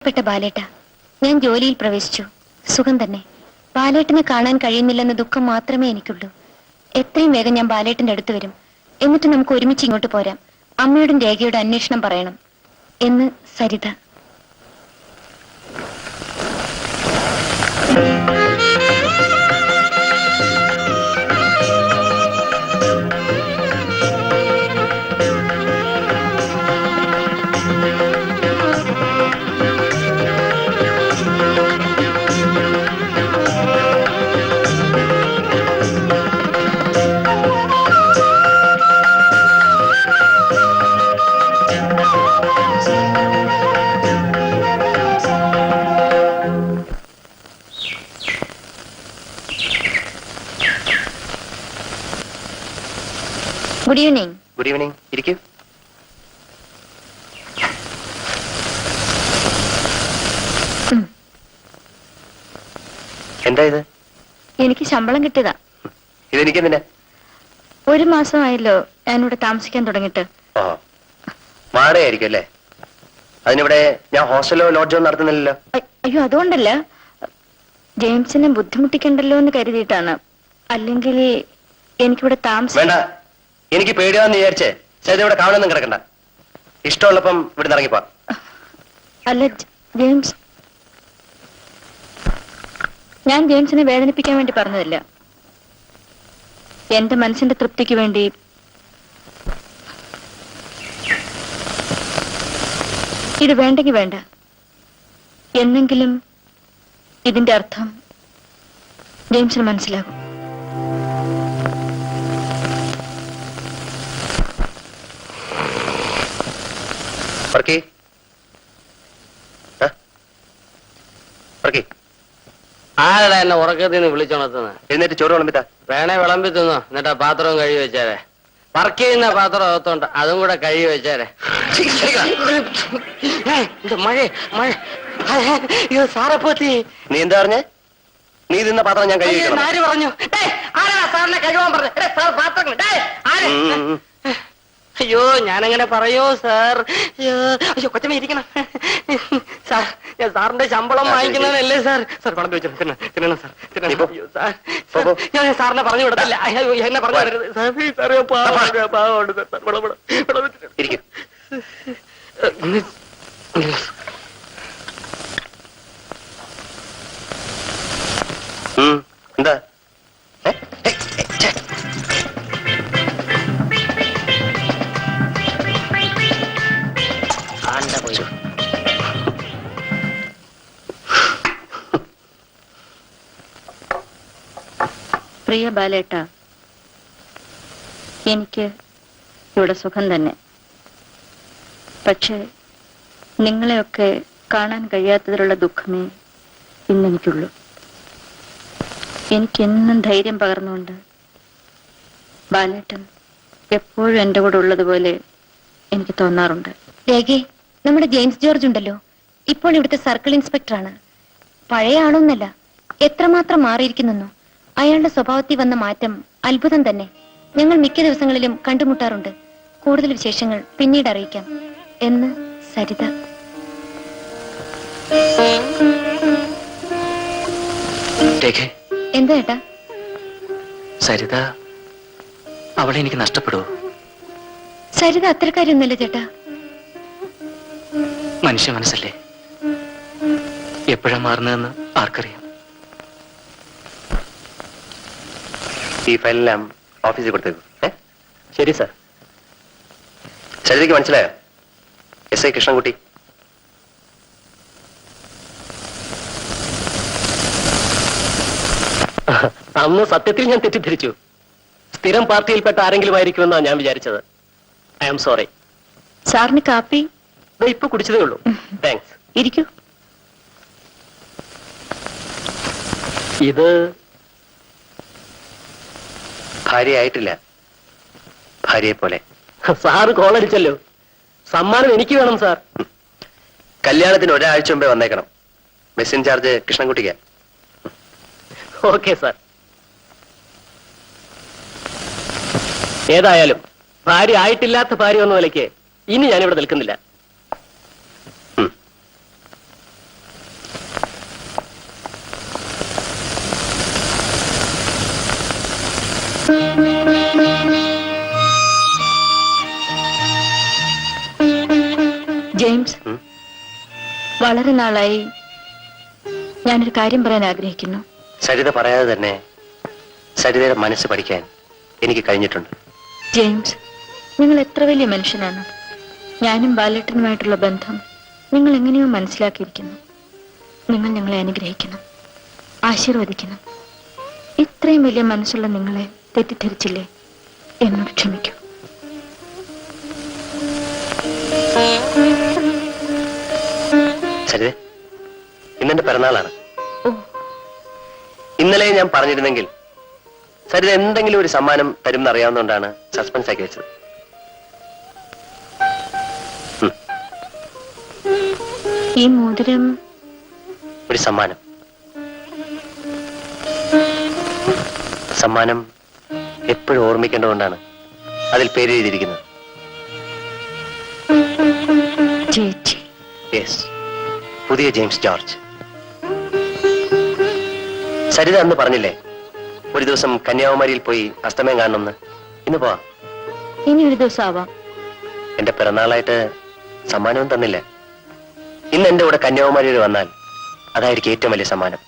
പ്പെട്ട ബാലേട്ട, ഞാൻ ജോലിയിൽ പ്രവേശിച്ചു. സുഖം തന്നെ. ബാലേട്ടനെ കാണാൻ കഴിയുന്നില്ലെന്ന ദുഃഖം മാത്രമേ എനിക്കുള്ളൂ. എത്രയും വേഗം ഞാൻ ബാലേട്ടന്റെ അടുത്ത് വരും. എന്നിട്ട് നമുക്ക് ഒരുമിച്ച് ഇങ്ങോട്ട് പോരാം. അമ്മയോടും രേഖയുടെ അന്വേഷണം പറയണം എന്ന് Saritha. Good evening. Good evening. ഇരിക്കൂ. എന്താ ഇത്? എനിക്ക് ശമ്പളം കിട്ടിയതാ. ഇതെനിക്കെന്തിനാ? ഒരു മാസമായല്ലോ ഞാനിവിടെ താമസിക്കാൻ തുടങ്ങിയിട്ട്. ഓ, വാടകയായിരിക്കും അല്ലേ? അതിനിവിടെ ഞാൻ ഹോസ്റ്റലോ ലോഡ്ജോ നടത്തുന്നില്ലല്ലോ. അയ്യോ, അതുകൊണ്ടല്ല. ജെയിംസിനെ ബുദ്ധിമുട്ടിക്കണ്ടല്ലോ എന്ന് കരുതിയിട്ടാണ്. അല്ലെങ്കിൽ എനിക്കിവിടെ താമസം വേണ്ട. എനിക്ക് പേടിയാന്ന് വിചാരിച്ചേ ചേച്ചി ഇവിടെ കാണുന്നൊന്നും കിടക്കണ്ട. ഇഷ്ടമുള്ളപ്പം ഇവിടെ ഇറങ്ങിപ്പോ. അല്ല ജെയിംസ്, ഞാൻ ജെയിംസിനെ വേദനിപ്പിക്കാൻ വേണ്ടി പറഞ്ഞതല്ല. എന്റെ മനസ്സിന്റെ തൃപ്തിക്ക് വേണ്ടി. ഇത് വേണ്ടെങ്കിൽ വേണ്ട. എന്നെങ്കിലും ഇതിന്റെ അർത്ഥം ജെയിംസിന് മനസ്സിലാകും. ആരടാ എന്നെ ഉറക്കത്തിൽ നിന്ന് വിളിച്ചുണർത്തുന്നത്? എന്നിട്ട് ചോറ് വിളമ്പിത്താ. വേണേ വിളമ്പി തിന്നോ. എന്നിട്ട് ആ പാത്രവും കഴുകി വെച്ചേരെ. വർക്ക് ചെയ്യുന്ന പാത്രം അകത്തോണ്ട് അതും കൂടെ കഴുകി വെച്ചേരെ. മഴ മഴ. അയ്യോ സാറെ പോത്തി. നീ എന്താ പറഞ്ഞേ? നീ തിന്ന പാത്രം ഞാൻ കഴുകി. ആര് പറഞ്ഞു? ആരാ സാറിനെ കഴുകാൻ പറഞ്ഞു? പാത്രം. അയ്യോ ഞാനങ്ങനെ പറയോ സാർ? അയ്യോ കൊച്ചമ്മ ഇരിക്കണം സാർ. ഞാൻ സാറിന്റെ ശമ്പളം വാങ്ങിക്കുന്നതല്ലേ സാർ? സാർ പണം വെച്ചു തിന്നണം സാർ. അയ്യോ സാർ, ഞാൻ സാറിനെ പറഞ്ഞു വിടത്തില്ല. അയ്യോ എന്നെ പറഞ്ഞു വിടരുത് സാർ. പാവമുണ്ട് സാർ. ഇരിക്കും. എന്താ? പ്രിയ ബാലേട്ട, എനിക്ക് ഇവിടെ സുഖം തന്നെ. പക്ഷെ നിങ്ങളെയൊക്കെ കാണാൻ കഴിയാത്തതിലുള്ള ദുഃഖമേ ഇന്നെനിക്കുള്ളൂ. എനിക്കെന്നും ധൈര്യം പകർന്നുകൊണ്ട് ബാലേട്ടൻ എപ്പോഴും എൻ്റെ കൂടെ ഉള്ളതുപോലെ എനിക്ക് തോന്നാറുണ്ട്. രേഖേ, നമ്മുടെ ജെയിംസ് ജോർജ് ഉണ്ടല്ലോ, ഇപ്പോൾ ഇവിടുത്തെ സർക്കിൾ ഇൻസ്പെക്ടറാണ്. പഴയ ആളൊന്നല്ല, എത്രമാത്രം മാറിയിരിക്കുന്നു. അയാളുടെ സ്വഭാവത്തിൽ വന്ന മാറ്റം അത്ഭുതം തന്നെ. ഞങ്ങൾ മിക്ക ദിവസങ്ങളിലും കണ്ടുമുട്ടാറുണ്ട്. കൂടുതൽ വിശേഷങ്ങൾ പിന്നീട് അറിയിക്കാം എന്ന് സരിത. എന്താ ഏട്ടാ? സരിത അവളെ എനിക്ക് നഷ്ടപ്പെടുവോ? സരിത അത്രക്കാരൊന്നുമല്ല ചേട്ടാ. മനുഷ്യ മനസ്സല്ലേ, എപ്പോഴാ മാറുന്നതെന്ന് ആർക്കറിയാം. ഈ ഫയലെല്ലാം ഓഫീസിൽ കൊടുത്തേക്കും. ശരി സാർ. സരിതയ്ക്ക് മനസ്സിലായോ? SI കൃഷ്ണൻകുട്ടി. അന്ന് സത്യത്തിൽ ഞാൻ തെറ്റിദ്ധരിച്ചു. സ്ഥിരം പാർട്ടിയിൽപ്പെട്ട ആരെങ്കിലും ആയിരിക്കുമെന്നാണ് ഞാൻ വിചാരിച്ചത്. I am sorry. സാറിന് കാപ്പി? ഇപ്പൊ കുടിച്ചതേ ഉള്ളൂ. താങ്ക്സ്. ഇരിക്കൂ. ഇത് ഭാര്യയായിട്ടില്ല, ഭാര്യയെ പോലെ. സാറ് കോളടിച്ചല്ലോ. സമ്മാനം എനിക്ക് വേണം സാർ. കല്യാണത്തിന് ഒരാഴ്ച മുമ്പേ വന്നേക്കണം. മെസ് ഇൻചാർജ് കൃഷ്ണൻകുട്ടിക്ക്. Okay sir. ഏതായാലും ഭാര്യ ആയിട്ടില്ലാത്ത ഭാര്യ എന്ന നിലയ്ക്ക് ഇനി ഞാനിവിടെ നിൽക്കുന്നില്ല. വളരെ നാളായി ഞാനൊരു കാര്യം പറയാൻ ആഗ്രഹിക്കുന്നു. സരിത പറയാതെ തന്നെ സരിതയുടെ മനസ്സ് പഠിക്കാൻ എനിക്ക് കഴിഞ്ഞിട്ടുണ്ട്. ജെയിംസ്, നിങ്ങൾ എത്ര വലിയ മനുഷ്യനാണ്. ഞാനും ബാലേട്ടനുമായിട്ടുള്ള ബന്ധം നിങ്ങൾ എങ്ങനെയോ മനസ്സിലാക്കിയിരിക്കുന്നു. നിങ്ങൾ ഞങ്ങളെ അനുഗ്രഹിക്കണം, ആശീർവദിക്കണം. ഇത്രയും വലിയ മനസ്സുള്ള നിങ്ങളെ തെറ്റിദ്ധരിച്ചില്ലേ? എന്നോട് ക്ഷമിക്കൂ. സരിത, ഇന്നെന്റെ പിറന്നാളാണ്. ഓ, ഇന്നലെ ഞാൻ പറഞ്ഞിരുന്നെങ്കിൽ സരിത എന്തെങ്കിലും ഒരു സമ്മാനം തരുമെന്ന് അറിയാവുന്നതുകൊണ്ടാണ് സസ്പെൻസ് ആക്കി വെച്ചത്. ഈ മോതിരം ഒരു സമ്മാനം. സമ്മാനം എപ്പോഴും ഓർമ്മിക്കേണ്ടതുകൊണ്ടാണ് അതിൽ പേര് എഴുതിയിരിക്കുന്നത്. ചേച്ചി. യെസ്, പുതിയ ജെയിംസ് ജോർജ്. സരിത അന്ന് പറഞ്ഞില്ലേ ഒരു ദിവസം കന്യാകുമാരിയിൽ പോയി അസ്തമയം കാണണമെന്ന്? ഇന്ന് പോവാം. ഇനി ഒരു ദിവസം ആവാം. എന്റെ പിറന്നാളായിട്ട് സമ്മാനവും തന്നില്ല. ഇന്ന് എന്റെ കൂടെ കന്യാകുമാരിയിൽ വന്നാൽ അതായിരിക്കും ഏറ്റവും വലിയ സമ്മാനം.